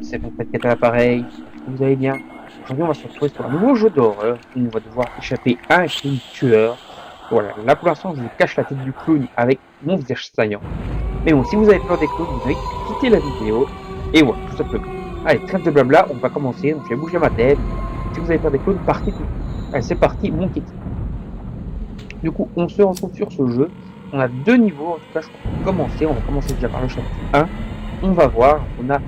C'est pour être à l'appareil. Vous allez bien. Aujourd'hui, on va se retrouver sur un nouveau jeu d'horreur où on va devoir échapper à un clown tueur. Voilà, là pour l'instant, je vous cache la tête du clown avec mon visage saillant. Mais bon, si vous avez peur des clowns, vous avez quitté la vidéo. Et voilà, tout simplement. Allez, trêve de blabla, on va commencer. Donc, je vais bouger ma tête. Si vous avez peur des clowns, partez tout de suite. Allez, c'est parti, mon kit. Du coup, on se retrouve sur ce jeu. On a deux niveaux, en tout cas, je crois, pour commencer. On va commencer déjà par le chapitre 1. On va voir, on a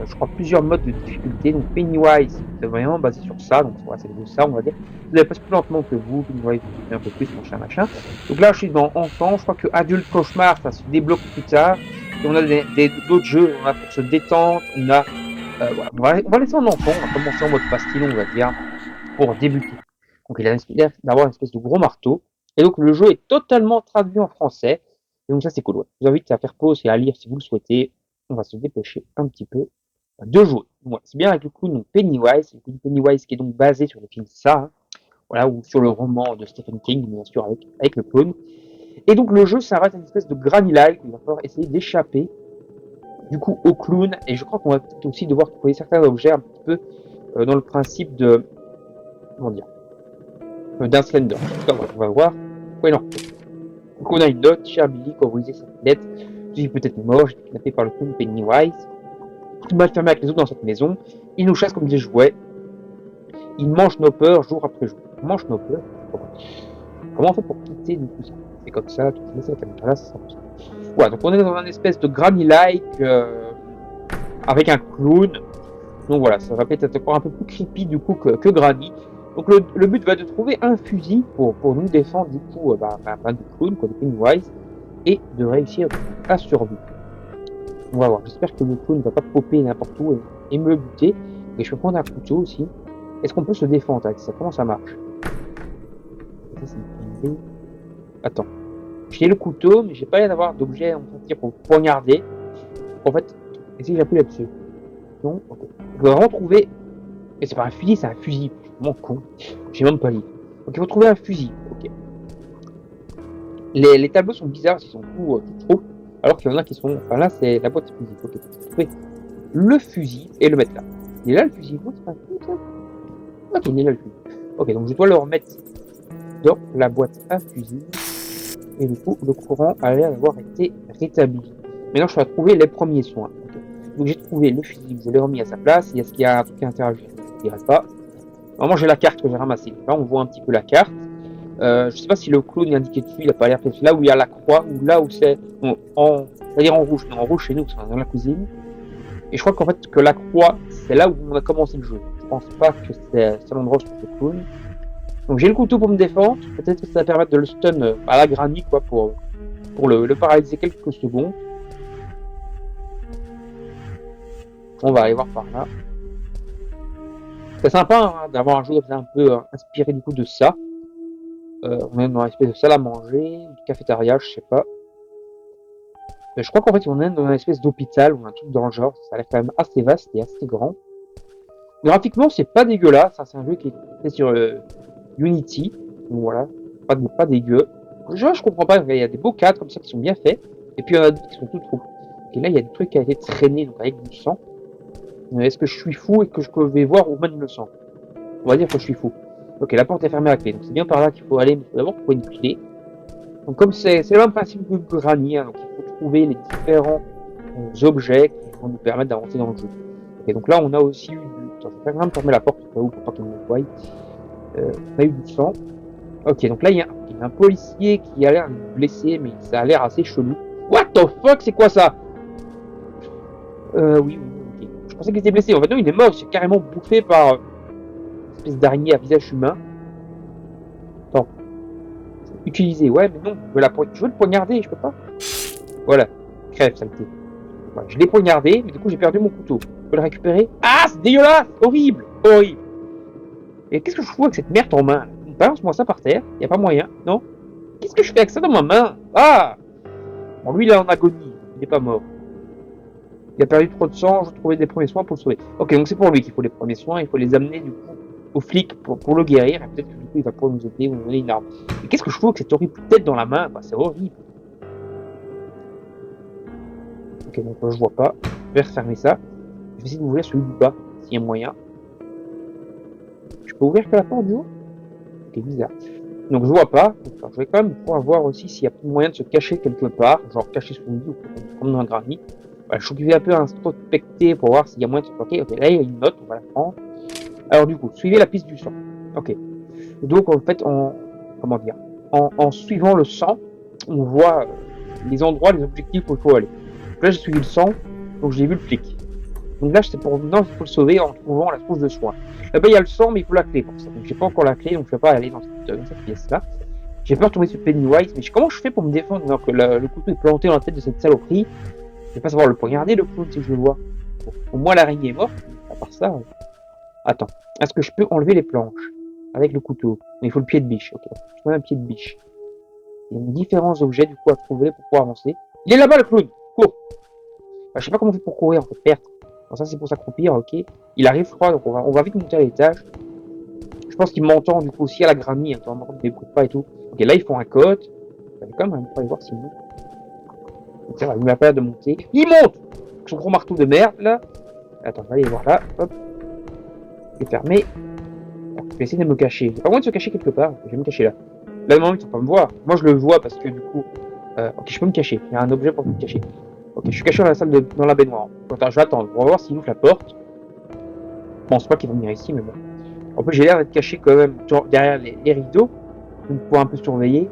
je crois, plusieurs modes de difficulté. Donc Pennywise, c'est vraiment basé sur ça. Donc voilà, c'est ça, on va dire. Vous allez passer plus lentement que vous. Pennywise, vous souffrez un peu plus, machin, machin. Donc là, je suis dans enfant. Je crois que adulte cauchemar, ça se débloque plus tard. Et on a d'autres jeux. On a pour se détendre. On a, voilà, on va laisser en enfant. On va commencer en mode pastille, on va dire, pour débuter. Donc il a l'air d'avoir une espèce de gros marteau. Et donc le jeu est totalement traduit en français. Et donc ça, c'est cool. Ouais. Je vous invite à faire pause et à lire si vous le souhaitez. On va se dépêcher un petit peu de jouer. Voilà. C'est bien avec le coup donc Pennywise, le coup de Pennywise qui est donc basé sur le film Ça, hein, voilà, ou sur le roman de Stephen King, bien sûr, avec le clone. Et donc le jeu s'arrête à une espèce de granny light où il va falloir essayer d'échapper du coup au clown. Et je crois qu'on va peut-être aussi devoir trouver certains objets un petit peu dans le principe de, comment dire, d'un Slender. En tout cas, on va voir. Ouais, non. Donc on a une note, cher Billy, quand vous lisez cette lettre, je suis peut-être mort, j'ai été kidnappé par le clown Pennywise. Tout mal fermé avec les autres dans cette maison. Il nous chasse comme des jouets. Il mange nos peurs jour après jour. Il mange nos peurs. Comment on fait pour quitter du coup ça? C'est comme ça, tout ça, cette caméra-là, c'est ça. Voilà, donc on est dans un espèce de granny-like avec un clown. Donc voilà, ça va peut-être encore un peu plus creepy du coup que Granny. Donc le but va être de trouver un fusil pour nous défendre du coup du clown, quoi, de Pennywise, et de réussir à survivre. On va voir, j'espère que le clown ne va pas popper n'importe où et me buter. Et je peux prendre un couteau aussi. Est-ce qu'on peut se défendre avec ça? Comment ça marche? Attends. J'ai le couteau, mais j'ai pas l'air d'avoir d'objet en fait, pour poignarder. En fait, et si j'appuie là-dessus? Non, ok. Je dois vraiment trouver. Et c'est pas un fusil, c'est un fusil. Je suis vraiment con. J'ai même pas lu. Donc il faut trouver un fusil. Ok. Les tableaux sont bizarres, ils sont tout trop. Alors qu'il y en a qui sont. Enfin là, c'est la boîte de fusil. Ok. Trouver le fusil et le mettre là. Il est là le fusil. Oh, c'est pas un fusil ça. Ok, il est là le fusil. Ok, donc je dois le remettre dans la boîte à fusil. Et du coup, le courant a l'air d'avoir été rétabli. Maintenant, je dois trouver les premiers soins. Okay. Donc, j'ai trouvé le fusil, je l'ai remis à sa place. Est-ce qu'il y a un truc à interagir? Je ne dirais pas. Normalement, j'ai la carte que j'ai ramassée. Là, on voit un petit peu la carte. Je ne sais pas si le clown est indiqué dessus, il n'a pas l'air fait. Là où il y a la croix, ou là où c'est. Bon, c'est-à-dire en rouge. Non, en rouge chez nous, c'est dans la cuisine. Et je crois qu'en fait, que la croix, c'est là où on a commencé le jeu. Je pense pas que c'est l'endroit où le clown. Donc j'ai le couteau pour me défendre. Peut-être que ça va permettre de le stun à la granny, quoi, pour le paralyser quelques secondes. On va aller voir par là. C'est sympa hein, d'avoir un jeu un peu inspiré du coup de ça. On est dans une espèce de salle à manger, une cafétéria, je sais pas. Mais je crois qu'en fait on est dans une espèce d'hôpital ou un truc dans le genre. Ça a l'air quand même assez vaste et assez grand. Graphiquement c'est pas dégueulasse, ça, c'est un jeu qui est fait sur Unity. Donc voilà, pas dégueu. Je comprends pas, il y a des beaux cadres comme ça qui sont bien faits. Et puis il y en a d'autres qui sont tout trop. Et là il y a des trucs qui ont été traînés donc avec du sang. Est-ce que je suis fou et que je vais voir où mène le sang? On va dire que je suis fou. Ok, la porte est fermée à clé, donc c'est bien par là qu'il faut aller, mais il faut d'abord trouver une clé. Donc comme c'est le même principe que Granny, hein, donc il faut trouver les différents objets qui vont nous permettre d'avancer dans le jeu. Et donc là on a aussi eu du... Attends, je vais quand même fermer la porte au cas où pour pas qu'il me voie. On a eu du sang. Ok, donc là il y a un policier qui a l'air blessé, mais ça a l'air assez chelou. What the fuck, c'est quoi ça? Oui, ok. Je pensais qu'il était blessé. En fait, non, il est mort. Il s'est carrément bouffé par une espèce d'araignée à visage humain. Attends. Utiliser, ouais, mais non. Je veux le poignarder, je peux pas. Voilà. Crève, saleté. Voilà, je l'ai poignardé, mais du coup, j'ai perdu mon couteau. Je peux le récupérer. Ah, c'est dégueulasse! Horrible! Horrible! Et qu'est-ce que je fous avec cette merde en main? Balance-moi ça par terre. Y a pas moyen, non? Qu'est-ce que je fais avec ça dans ma main? Ah! Bon, lui, il est en agonie. Il est pas mort. Il a perdu trop de sang, je trouvais des premiers soins pour le sauver. Ok, donc c'est pour lui qu'il faut les premiers soins, il faut les amener du coup aux flics pour le guérir, et peut-être que du coup il va pouvoir nous aider ou nous donner une arme. Mais qu'est-ce que je fous avec cette horrible tête dans la main? Bah, c'est horrible. Ok, donc je vois pas. Je vais refermer ça. Je vais essayer d'ouvrir celui du bas, s'il y a moyen. Je peux ouvrir que la porte du haut? Ok, bizarre. Donc je vois pas. Alors, je vais quand même pouvoir voir aussi s'il y a moyen de se cacher quelque part, genre cacher sous le lit ou comme dans un granit. Voilà, je suis un peu introspecté pour voir s'il y a moyen de se bloquer. Ok, là il y a une note, on va la prendre. Alors du coup, suivez la piste du sang. Ok. Donc en fait, comment dire, en suivant le sang, on voit les endroits, les objectifs où il faut aller. Donc là j'ai suivi le sang, donc j'ai vu le flic. Donc là c'est pour non, il faut le sauver en trouvant la source de soins. Là-bas il y a le sang, mais il faut la clé pour ça. Donc j'ai pas encore la clé, donc je vais pas aller dans cette pièce-là. J'ai peur de tomber sur Pennywise, mais comment je fais pour me défendre alors que le couteau est planté dans la tête de cette saloperie? Je vais pas savoir le poignarder le clown si je le vois. Bon, au moins l'araignée est morte, à part ça. Attends, est-ce que je peux enlever les planches avec le couteau? Mais il faut le pied de biche, ok. Je prends un pied de biche. Il y a différents objets du coup à trouver pour pouvoir avancer. Il est là-bas le clown. Cours. Je sais pas comment on fait pour courir en fait, perdre. Alors ça c'est pour s'accroupir, ok. Il arrive froid, donc on va vite monter à l'étage. Je pense qu'il m'entend du coup aussi à la grammy, hein, on ne débrouille pas et tout. Ok, là ils font un code. Je vais quand même aller voir s'il monte. Ça va, il m'a pas de monter. Il monte. Son gros marteau de merde là. Attends, on va aller voir là. Hop. C'est fermé. Je vais essayer de me cacher. J'ai pas moyen de se cacher quelque part. Je vais me cacher là. Là, normalement, ils ne sont pas me voir. Moi, je le vois parce que du coup. Ok, je peux me cacher. Il y a un objet pour me cacher. Ok, je suis caché dans la salle dans la baignoire. Attends, je vais attendre. On va voir s'il ouvre la porte. Je pense pas qu'il va venir ici, mais bon. En plus, j'ai l'air d'être caché quand même derrière les rideaux. Donc, pour un peu surveiller.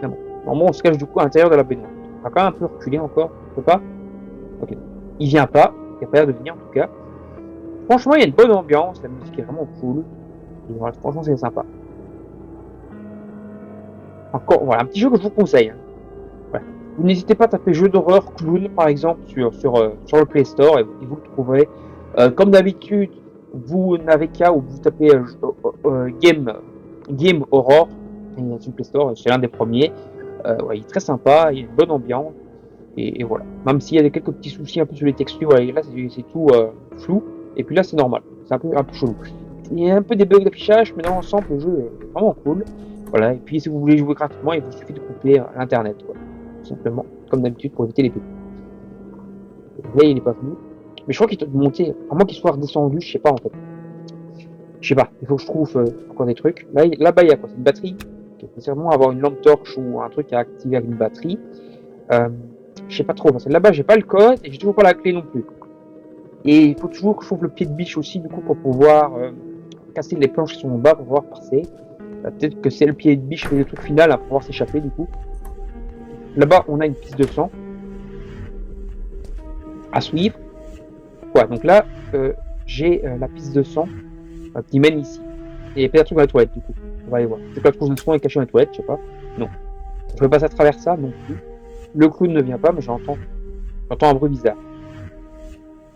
Mais bon. Normalement, on se cache du coup à l'intérieur de la baignoire. On va quand même un peu reculer encore. On peut pas. Ok. Il vient pas. Il a pas l'air de venir en tout cas. Franchement, il y a une bonne ambiance. La musique est vraiment cool. Et voilà, franchement, c'est sympa. Encore, voilà, un petit jeu que je vous conseille. Hein. Ouais. Vous n'hésitez pas à taper jeu d'horreur clown, par exemple, sur le Play Store, et vous le trouverez. Comme d'habitude, vous n'avez qu'à, ou vous tapez Game Horror, et sur le Play Store, c'est l'un des premiers. Ouais, il est très sympa, il y a une bonne ambiance, et voilà. Même s'il y a quelques petits soucis un peu sur les textures, ouais, là c'est tout flou, et puis là c'est normal, c'est un peu chelou. Il y a un peu des bugs d'affichage, mais dans l'ensemble, le jeu est vraiment cool. Voilà, et puis si vous voulez jouer gratuitement, il vous suffit de couper l'internet, quoi. Tout simplement, comme d'habitude, pour éviter les pubs. Là, il est pas venu. Mais je crois qu'il est monté, à moins qu'il soit redescendu, je sais pas en fait. Je sais pas, il faut que je trouve encore des trucs. Là-bas, il y a quoi? C'est une batterie. Il faut sûrement avoir une lampe torche ou un truc à activer avec une batterie. Je sais pas trop, parce que là-bas, j'ai pas le code et j'ai toujours pas la clé non plus. Et il faut toujours que je trouve le pied de biche aussi, du coup, pour pouvoir casser les planches qui sont en bas pour pouvoir passer. Peut-être que c'est le pied de biche, le truc final, pour pouvoir s'échapper, du coup. Là-bas, on a une piste de sang à suivre. Quoi, donc là, j'ai la piste de sang qui mène ici. Et peut-être un truc dans la toilette, du coup. On va aller voir. C'est que la trousse de sang est cachée dans la toilette, je sais pas. Non. Je vais passer à travers ça non plus. Le clown ne vient pas, mais j'entends un bruit bizarre.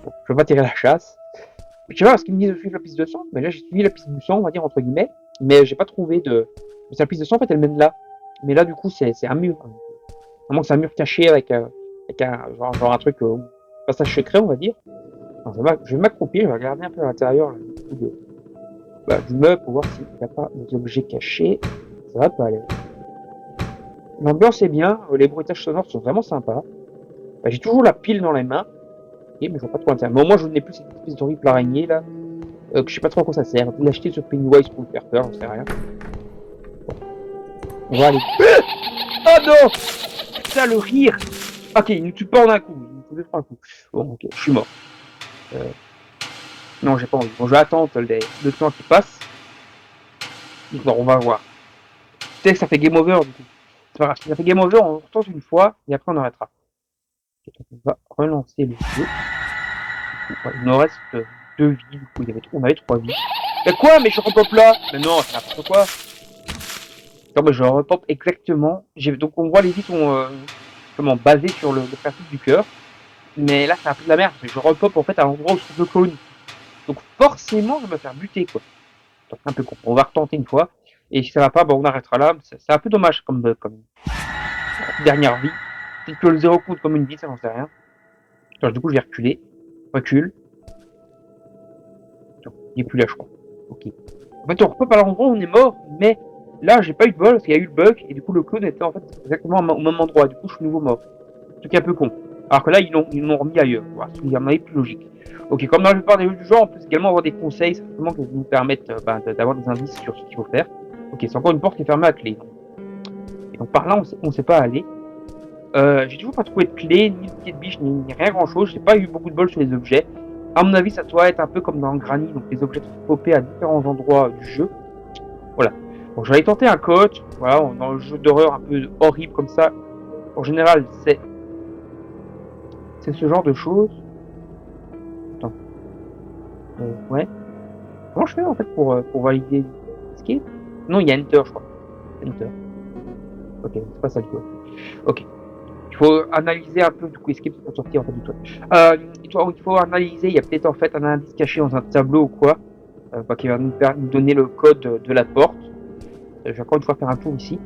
Bon, je vais pas tirer la chasse. Je sais pas, parce qu'ils me disent de suivre la piste de sang. Mais là, j'ai suivi la piste du sang, on va dire, entre guillemets. Mais j'ai pas trouvé de. Mais la piste de sang, en fait, elle mène là. Mais là, du coup, c'est un mur. Vraiment que c'est un mur caché avec un genre un truc, passage secret, on va dire. Alors, je vais m'accroupir, je vais regarder un peu à l'intérieur du meuble pour voir s'il n'y a pas des objets cachés. Ça va pas aller. L'ambiance est bien, les bruitages sonores sont vraiment sympas. J'ai toujours la pile dans les mains. Okay, mais je vois pas trop l'intérieur. Mais au moins, je n'ai plus cette espèce d'horrible araignée là. Que je sais pas trop à quoi ça sert. Je vais l'acheter sur Pennywise pour me faire peur, j'en sais rien. Bon. On va aller. Oh non! Ça, le rire! Ok, il nous tue pas en un coup. Il nous tue deux, trois coups. Bon, ok, je suis mort. Non, j'ai pas envie. Bon, je vais attendre le temps qui passe. Bon, on va voir. Peut-être que ça fait game over du coup. C'est pas grave. Si ça fait game over, on retente une fois et après on arrêtera. On va relancer le jeu. Il nous reste deux vies. Du coup, on avait trois vies. Mais quoi? Mais je repop là? Mais non, c'est n'importe quoi. Non, mais je repop exactement. Donc on voit les vies sont basées sur le principe du cœur. Mais là, c'est un peu de la merde. Je repop en fait à l'endroit où se trouve le clone. Donc forcément, je vais me faire buter quoi. C'est un peu con. On va retenter une fois. Et si ça va pas, on arrêtera là. C'est un peu dommage comme dernière vie. Peut-être que le zéro compte comme une vie, ça j'en sais rien. Alors, du coup, je vais reculer. Recule. Non, il n'est plus là, je crois. Ok. En fait, on repop à l'endroit où on est mort, mais là, j'ai pas eu de bol parce qu'il y a eu le bug et du coup, le clone était en fait exactement au même endroit. Du coup, je suis nouveau mort. C'est un truc un peu con. Alors que là, ils l'ont remis ailleurs. Voilà, ce qui est à mon avis plus logique. Ok, comme dans la plupart des jeux du genre, on peut également avoir des conseils simplement qui nous permettent d'avoir des indices sur ce qu'il faut faire. Ok, c'est encore une porte qui est fermée à clé. Et donc par là, on sait pas aller. J'ai toujours pas trouvé de clé, ni de pied de biche, ni rien grand chose. J'ai pas eu beaucoup de bol sur les objets. À mon avis, ça doit être un peu comme dans Granny, donc les objets sont popés à différents endroits du jeu. Voilà. Bon, j'allais tenter un coach. Voilà, dans le jeu d'horreur un peu horrible comme ça. En général, c'est ce genre de choses. Attends. Ouais. Comment je fais en fait pour valider Escape? Non, il y a Enter, je crois. Enter. Ok, c'est pas ça du coup. Ok. Il faut analyser un peu du coup Escape pour sortir en fait du truc. Il faut analyser, il y a peut-être en fait un indice caché dans un tableau ou quoi, qui va nous donner le code de la porte. Je vais encore une fois faire un tour ici.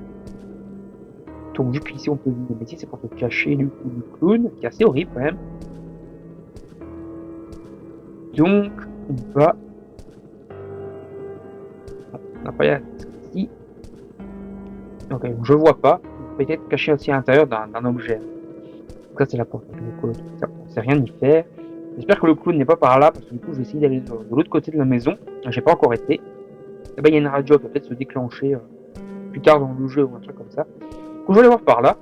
Donc vu qu'ici on peut vider, mais ici c'est pour se cacher du coup du clown, qui est assez horrible quand même. Donc on va... On n'a pas ici. Ok, je vois pas. Peut-être caché aussi à l'intérieur d'un objet. Donc ça c'est la porte. On sait rien y faire. J'espère que le clown n'est pas par là, parce que du coup je vais essayer d'aller de l'autre côté de la maison. J'ai pas encore été. Et ben il y a une radio qui va peut-être se déclencher plus tard dans le jeu ou un truc comme ça. Donc je vais aller voir par là.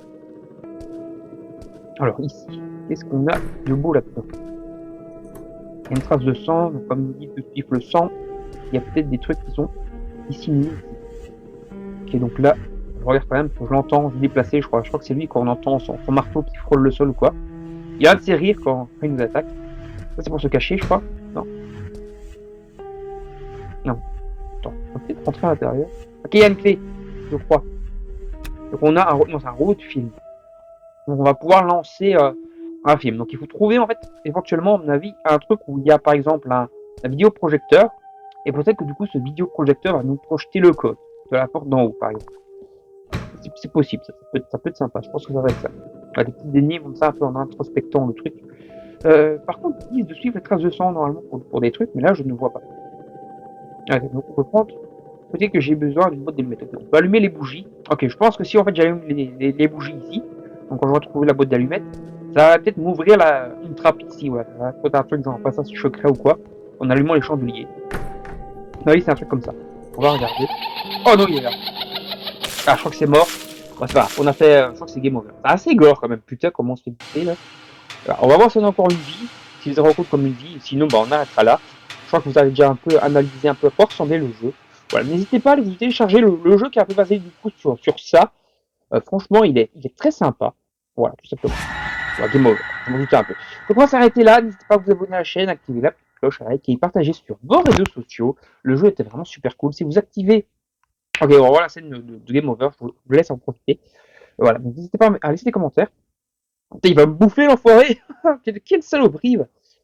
Alors ici, qu'est-ce qu'on a de beau là-dedans? Il y a une trace de sang, donc comme il dit de suivre le sang, il y a peut-être des trucs qui sont dissimulés. Ok, donc là, je regarde quand même, je l'entends se déplacer, je crois que c'est lui quand on entend son marteau qui frôle le sol ou quoi. Il a un de ses rires quand il nous attaque. Ça c'est pour se cacher, je crois. Non. Non. Attends, on va peut-être rentrer à l'intérieur. Ok, il y a une clé, je crois. Donc on a un robot de film. Donc on va pouvoir lancer un film. Donc il faut trouver en fait éventuellement à mon avis un truc où il y a par exemple un vidéoprojecteur et peut-être que du coup ce vidéoprojecteur va nous projeter le code de la porte d'en haut par exemple. C'est possible, ça peut être sympa, je pense que ça va être ça. Des petites énigmes comme ça un peu en introspectant le truc. Par contre ils disent de suivre les traces de sang normalement pour des trucs, mais là je ne vois pas. Okay, donc on peut prendre. Peut-être que j'ai besoin d'une boîte d'allumettes. On peut allumer les bougies. Ok, je pense que si en fait j'allume les bougies ici, donc quand je retrouve la boîte d'allumettes, ça va peut-être m'ouvrir une trappe ici. Ouais, ça va peut-être un truc genre passage secret ou quoi, en allumant les chandeliers. Ah oui, c'est un truc comme ça. On va regarder. Oh non, il est là. Ah, je crois que c'est mort. Bon, c'est pas grave. On a fait. Je crois que c'est game over. C'est assez gore quand même. Putain, comment on se fait buter là. Alors, on va voir si on a encore une vie. Si vous avez compte comme une vie. Sinon, bah, on arrêtera là. Je crois que vous avez déjà un peu analysé un peu à quoi ressemblait le jeu. Voilà, n'hésitez pas à vous télécharger le jeu qui est un peu basé du coup sur ça. Franchement, il est très sympa. Voilà, tout simplement. Voilà, game over. Je m'en doutais un peu. Donc on va s'arrêter là. N'hésitez pas à vous abonner à la chaîne, activer la petite cloche, à liker et partager sur vos réseaux sociaux. Le jeu était vraiment super cool. Si vous activez... Ok, on va voir la scène de game over. Je vous laisse en profiter. Voilà, donc n'hésitez pas à laisser des commentaires. Putain, il va me bouffer l'enfoiré. Quelle saloperie.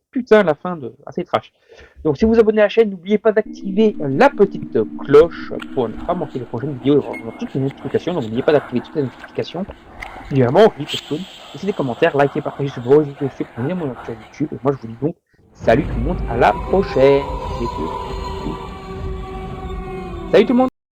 Putain, la fin de... assez trash. Donc si vous vous abonnez à la chaîne, n'oubliez pas d'activer la petite cloche pour ne pas manquer les prochaines vidéos et avoir toutes les notifications. Donc n'oubliez pas d'activer toutes les notifications. Il est vraiment horrible ce clown. Laissez des commentaires, likez, partagez sur vos réseaux sociaux pour venir mon sur YouTube. Et moi je vous dis donc salut tout le monde, à la prochaine. Salut tout le monde.